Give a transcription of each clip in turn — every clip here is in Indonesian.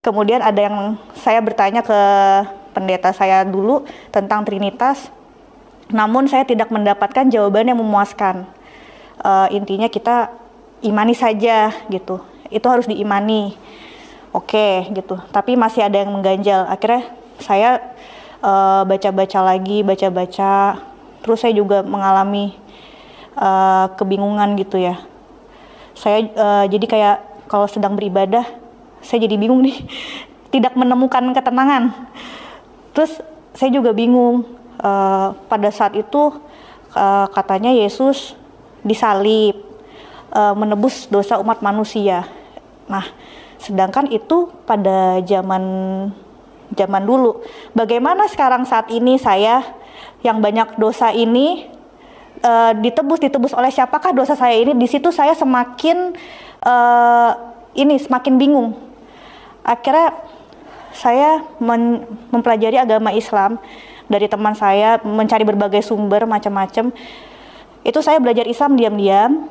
Kemudian ada yang saya bertanya ke pendeta saya dulu tentang Trinitas, namun saya tidak mendapatkan jawaban yang memuaskan. Intinya kita imani saja gitu, itu harus diimani, oke gitu. Tapi masih ada yang mengganjal. Akhirnya saya baca-baca lagi, terus saya juga mengalami kebingungan gitu ya. Saya jadi kayak kalau sedang beribadah, saya jadi bingung nih, tidak menemukan ketenangan. Terus saya juga bingung, pada saat itu katanya Yesus disalib, menebus dosa umat manusia. Nah, sedangkan itu pada zaman dulu. Bagaimana sekarang saat ini saya yang banyak dosa ini ditebus oleh siapakah dosa saya ini? Di situ saya semakin semakin bingung. Akhirnya saya mempelajari agama Islam dari teman saya, mencari berbagai sumber macam-macam. Itu saya belajar Islam diam-diam.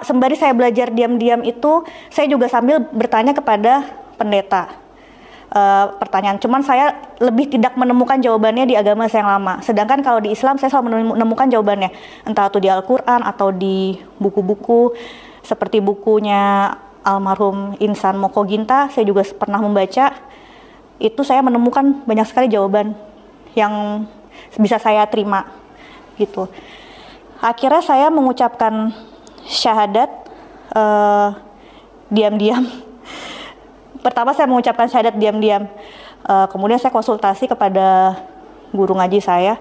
Sembari saya belajar diam-diam itu, saya juga sambil bertanya kepada pendeta pertanyaan. Cuman saya lebih tidak menemukan jawabannya di agama saya yang lama. Sedangkan kalau di Islam saya selalu menemukan jawabannya, entah itu di Al-Quran atau di buku-buku seperti bukunya almarhum Insan Moko Ginta. Saya juga pernah membaca. Itu saya menemukan banyak sekali jawaban yang bisa saya terima gitu. Akhirnya saya mengucapkan syahadat diam-diam. Pertama saya mengucapkan syahadat diam-diam. Kemudian saya konsultasi kepada guru ngaji saya.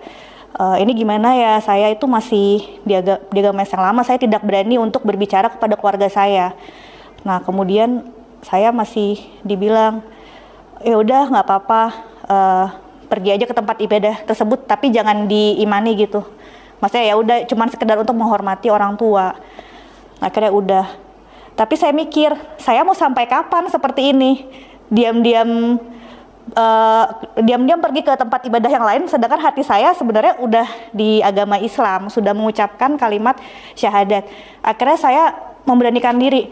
Ini gimana ya, saya itu masih di agama yang lama, saya tidak berani untuk berbicara kepada keluarga saya. Nah, kemudian saya masih dibilang, ya udah nggak apa-apa, pergi aja ke tempat ibadah tersebut, tapi jangan diimani gitu. Maksudnya ya udah, cuman sekedar untuk menghormati orang tua. Akhirnya udah. Tapi saya mikir, saya mau sampai kapan seperti ini? Diam-diam pergi ke tempat ibadah yang lain, sedangkan hati saya sebenarnya udah di agama Islam, sudah mengucapkan kalimat syahadat. Akhirnya saya memberanikan diri,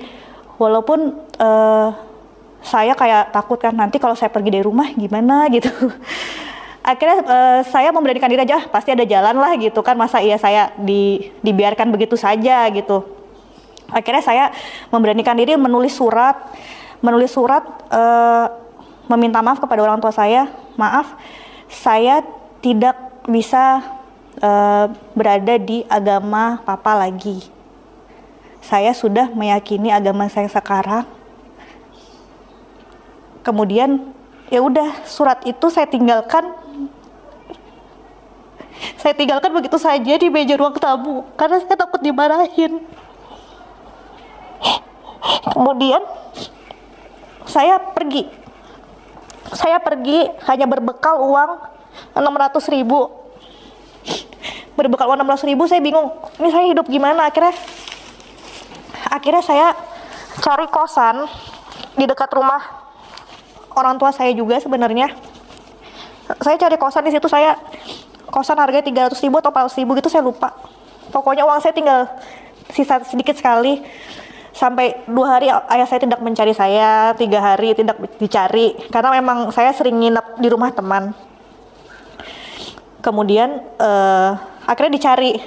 walaupun saya kayak takut kan, nanti kalau saya pergi dari rumah gimana gitu. Akhirnya saya memberanikan diri aja, pasti ada jalan lah gitu kan, masa iya saya dibiarkan begitu saja gitu. Akhirnya saya memberanikan diri menulis surat meminta maaf kepada orang tua saya. Maaf, saya tidak bisa berada di agama papa lagi. Saya sudah meyakini agama saya sekarang. Kemudian ya udah, surat itu saya tinggalkan begitu saja di meja ruang tamu karena saya takut dimarahin. Kemudian saya pergi hanya berbekal uang 600.000. Berbekal uang 600.000, saya bingung, ini saya hidup gimana? Akhirnya saya cari kosan di dekat rumah orang tua saya juga sebenarnya. Saya cari kosan di situ, kosan harganya 300.000 atau 400.000 gitu, saya lupa. Pokoknya uang saya tinggal sisa sedikit sekali. Sampai 2 hari ayah saya tidak mencari saya, 3 hari tidak dicari, karena memang saya sering nginep di rumah teman. Kemudian akhirnya dicari,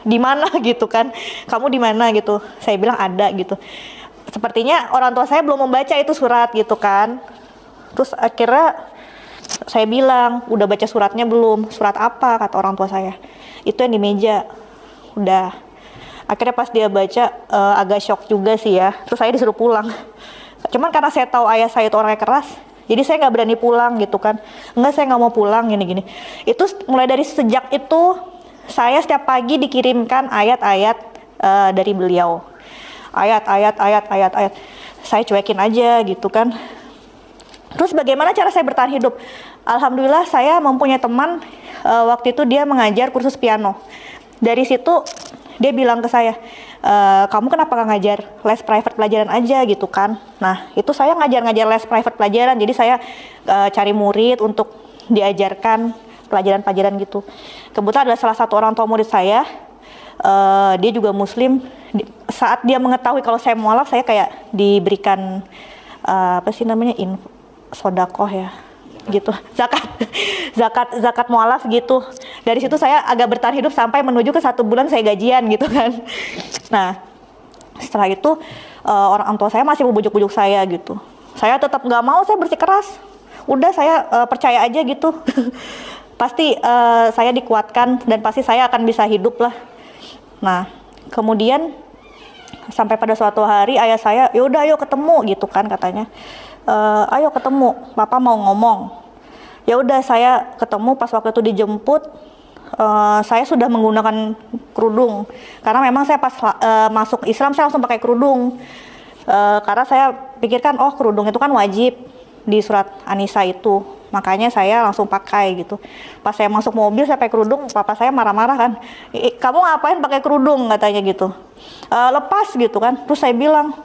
di mana gitu kan, kamu di mana gitu. Saya bilang ada gitu. Sepertinya orang tua saya belum membaca itu surat gitu kan. Terus akhirnya saya bilang, udah baca suratnya belum? Surat apa? Kata orang tua saya. Itu yang di meja. Udah. Akhirnya pas dia baca agak shock juga sih ya. Terus saya disuruh pulang. Cuman karena saya tahu ayah saya itu orangnya keras, jadi saya nggak berani pulang gitu kan. Enggak, saya nggak mau pulang gini-gini. Itu mulai dari sejak itu saya setiap pagi dikirimkan ayat-ayat dari beliau. Ayat. Saya cuekin aja gitu kan. Terus bagaimana cara saya bertahan hidup? Alhamdulillah saya mempunyai teman waktu itu dia mengajar kursus piano. Dari situ dia bilang ke saya, kamu kenapa gak ngajar les private pelajaran aja gitu kan. Nah itu saya ngajar les private pelajaran, jadi saya cari murid untuk diajarkan pelajaran-pelajaran gitu. Kebetulan ada salah satu orang tua murid saya, dia juga muslim. Saat dia mengetahui kalau saya mualaf, saya kayak diberikan apa sih namanya, sodakoh ya gitu, zakat mualaf gitu. Dari situ saya agak bertahan hidup sampai menuju ke 1 bulan saya gajian gitu kan. Nah setelah itu orang tua saya masih membujuk-bujuk saya gitu. Saya tetap nggak mau, saya bersikeras. Udah saya percaya aja gitu. Pasti saya dikuatkan dan pasti saya akan bisa hidup lah. Nah kemudian sampai pada suatu hari ayah saya, yaudah ayo ketemu gitu kan katanya. Ayo ketemu, papa mau ngomong. Ya udah saya ketemu, pas waktu itu dijemput, saya sudah menggunakan kerudung karena memang saya pas masuk Islam saya langsung pakai kerudung, karena saya pikirkan oh kerudung itu kan wajib di surat An-Nisa itu, makanya saya langsung pakai gitu. Pas saya masuk mobil saya pakai kerudung, papa saya marah-marah kan, kamu ngapain pakai kerudung katanya gitu. Lepas gitu kan. Terus saya bilang,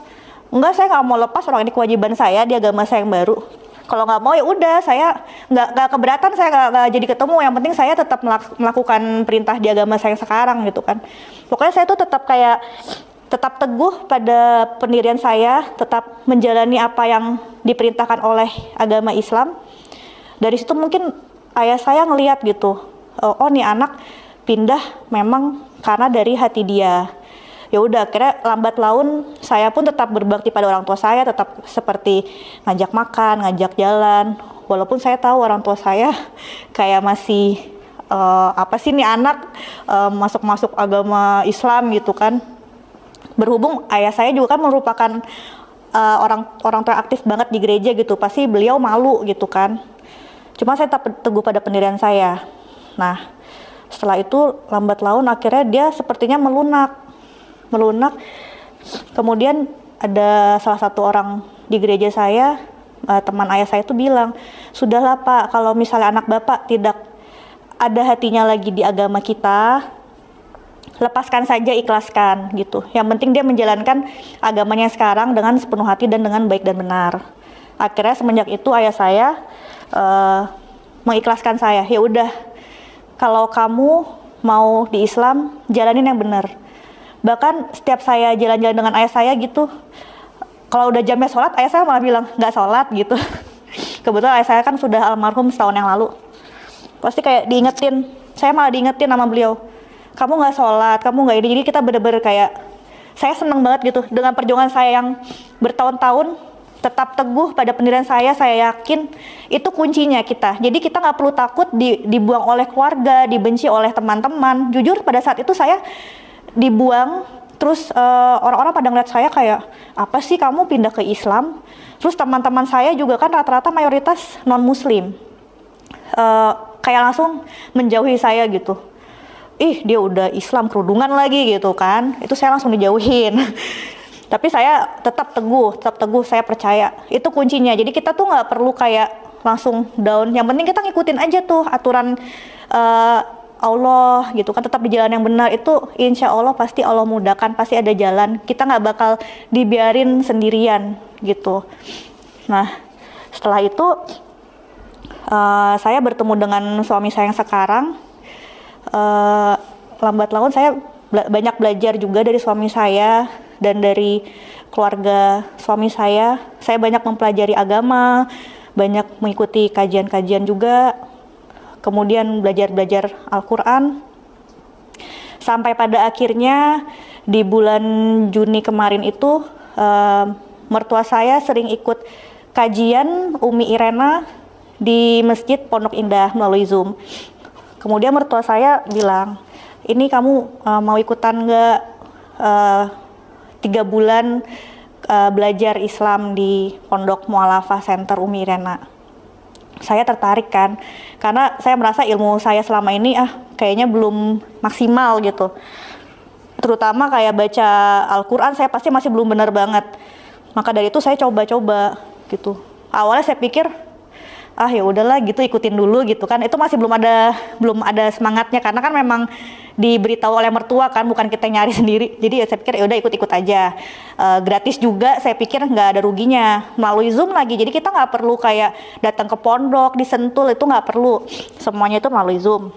enggak, saya nggak mau lepas, orang ini kewajiban saya di agama saya yang baru. Kalau nggak mau ya udah, saya nggak keberatan, saya nggak jadi ketemu. Yang penting saya tetap melakukan perintah di agama saya yang sekarang gitu kan. Pokoknya saya tuh tetap teguh pada pendirian saya, tetap menjalani apa yang diperintahkan oleh agama Islam. Dari situ mungkin ayah saya ngelihat gitu, oh nih anak pindah memang karena dari hati dia. Ya udah, akhirnya lambat laun saya pun tetap berbakti pada orang tua saya, tetap seperti ngajak makan, ngajak jalan. Walaupun saya tahu orang tua saya kayak masih apa sih nih anak masuk agama Islam gitu kan. Berhubung ayah saya juga kan merupakan orang tua aktif banget di gereja gitu, pasti beliau malu gitu kan. Cuma saya tetap teguh pada pendirian saya. Nah setelah itu lambat laun akhirnya dia sepertinya melunak. Kemudian ada salah satu orang di gereja saya, teman ayah saya itu bilang, sudahlah Pak, kalau misalnya anak Bapak tidak ada hatinya lagi di agama kita, lepaskan saja, ikhlaskan gitu. Yang penting dia menjalankan agamanya sekarang dengan sepenuh hati dan dengan baik dan benar. Akhirnya semenjak itu ayah saya mengikhlaskan saya. Ya udah, kalau kamu mau di Islam, jalanin yang benar. Bahkan setiap saya jalan-jalan dengan ayah saya gitu, kalau udah jamnya sholat, ayah saya malah bilang nggak sholat gitu. Kebetulan ayah saya kan sudah almarhum setahun yang lalu. Pasti kayak diingetin, saya malah diingetin sama beliau, kamu nggak sholat, kamu nggak ini. Jadi kita bener-bener kayak, saya seneng banget gitu dengan perjuangan saya yang bertahun-tahun tetap teguh pada pendirian saya yakin itu kuncinya kita. Jadi kita nggak perlu takut dibuang oleh keluarga, dibenci oleh teman-teman. Jujur pada saat itu saya dibuang, terus orang-orang pada ngeliat saya kayak, apa sih kamu pindah ke Islam? Terus teman-teman saya juga kan rata-rata mayoritas non-muslim, kayak langsung menjauhi saya gitu. Ih dia udah Islam kerudungan lagi gitu kan, itu saya langsung dijauhin. Tapi saya tetap teguh, saya percaya itu kuncinya. Jadi kita tuh nggak perlu kayak langsung down, yang penting kita ngikutin aja tuh aturan Allah gitu kan, tetap di jalan yang benar. Itu insya Allah pasti Allah mudahkan, pasti ada jalan. Kita nggak bakal dibiarin sendirian gitu. Nah setelah itu saya bertemu dengan suami saya yang sekarang. Lambat laun saya banyak belajar juga dari suami saya dan dari keluarga suami saya. Saya banyak mempelajari agama, banyak mengikuti kajian-kajian juga, kemudian belajar Al-Quran, sampai pada akhirnya di bulan Juni kemarin itu mertua saya sering ikut kajian Umi Irena di Masjid Pondok Indah melalui Zoom. Kemudian mertua saya bilang, ini kamu mau ikutan nggak 3 bulan belajar Islam di Pondok Mu'alafah Center Umi Irena. Saya tertarik kan, karena saya merasa ilmu saya selama ini kayaknya belum maksimal gitu. Terutama kayak baca Al-Quran saya pasti masih belum benar banget. Maka dari itu saya coba-coba gitu. Awalnya saya pikir ya udahlah gitu, ikutin dulu gitu kan. Itu masih belum ada semangatnya, karena kan memang diberitahu oleh mertua kan, bukan kita nyari sendiri. Jadi ya saya pikir ya udah ikut-ikut aja. Gratis juga, saya pikir nggak ada ruginya. Melalui Zoom lagi, jadi kita nggak perlu kayak datang ke pondok, disentul, itu nggak perlu. Semuanya itu melalui Zoom.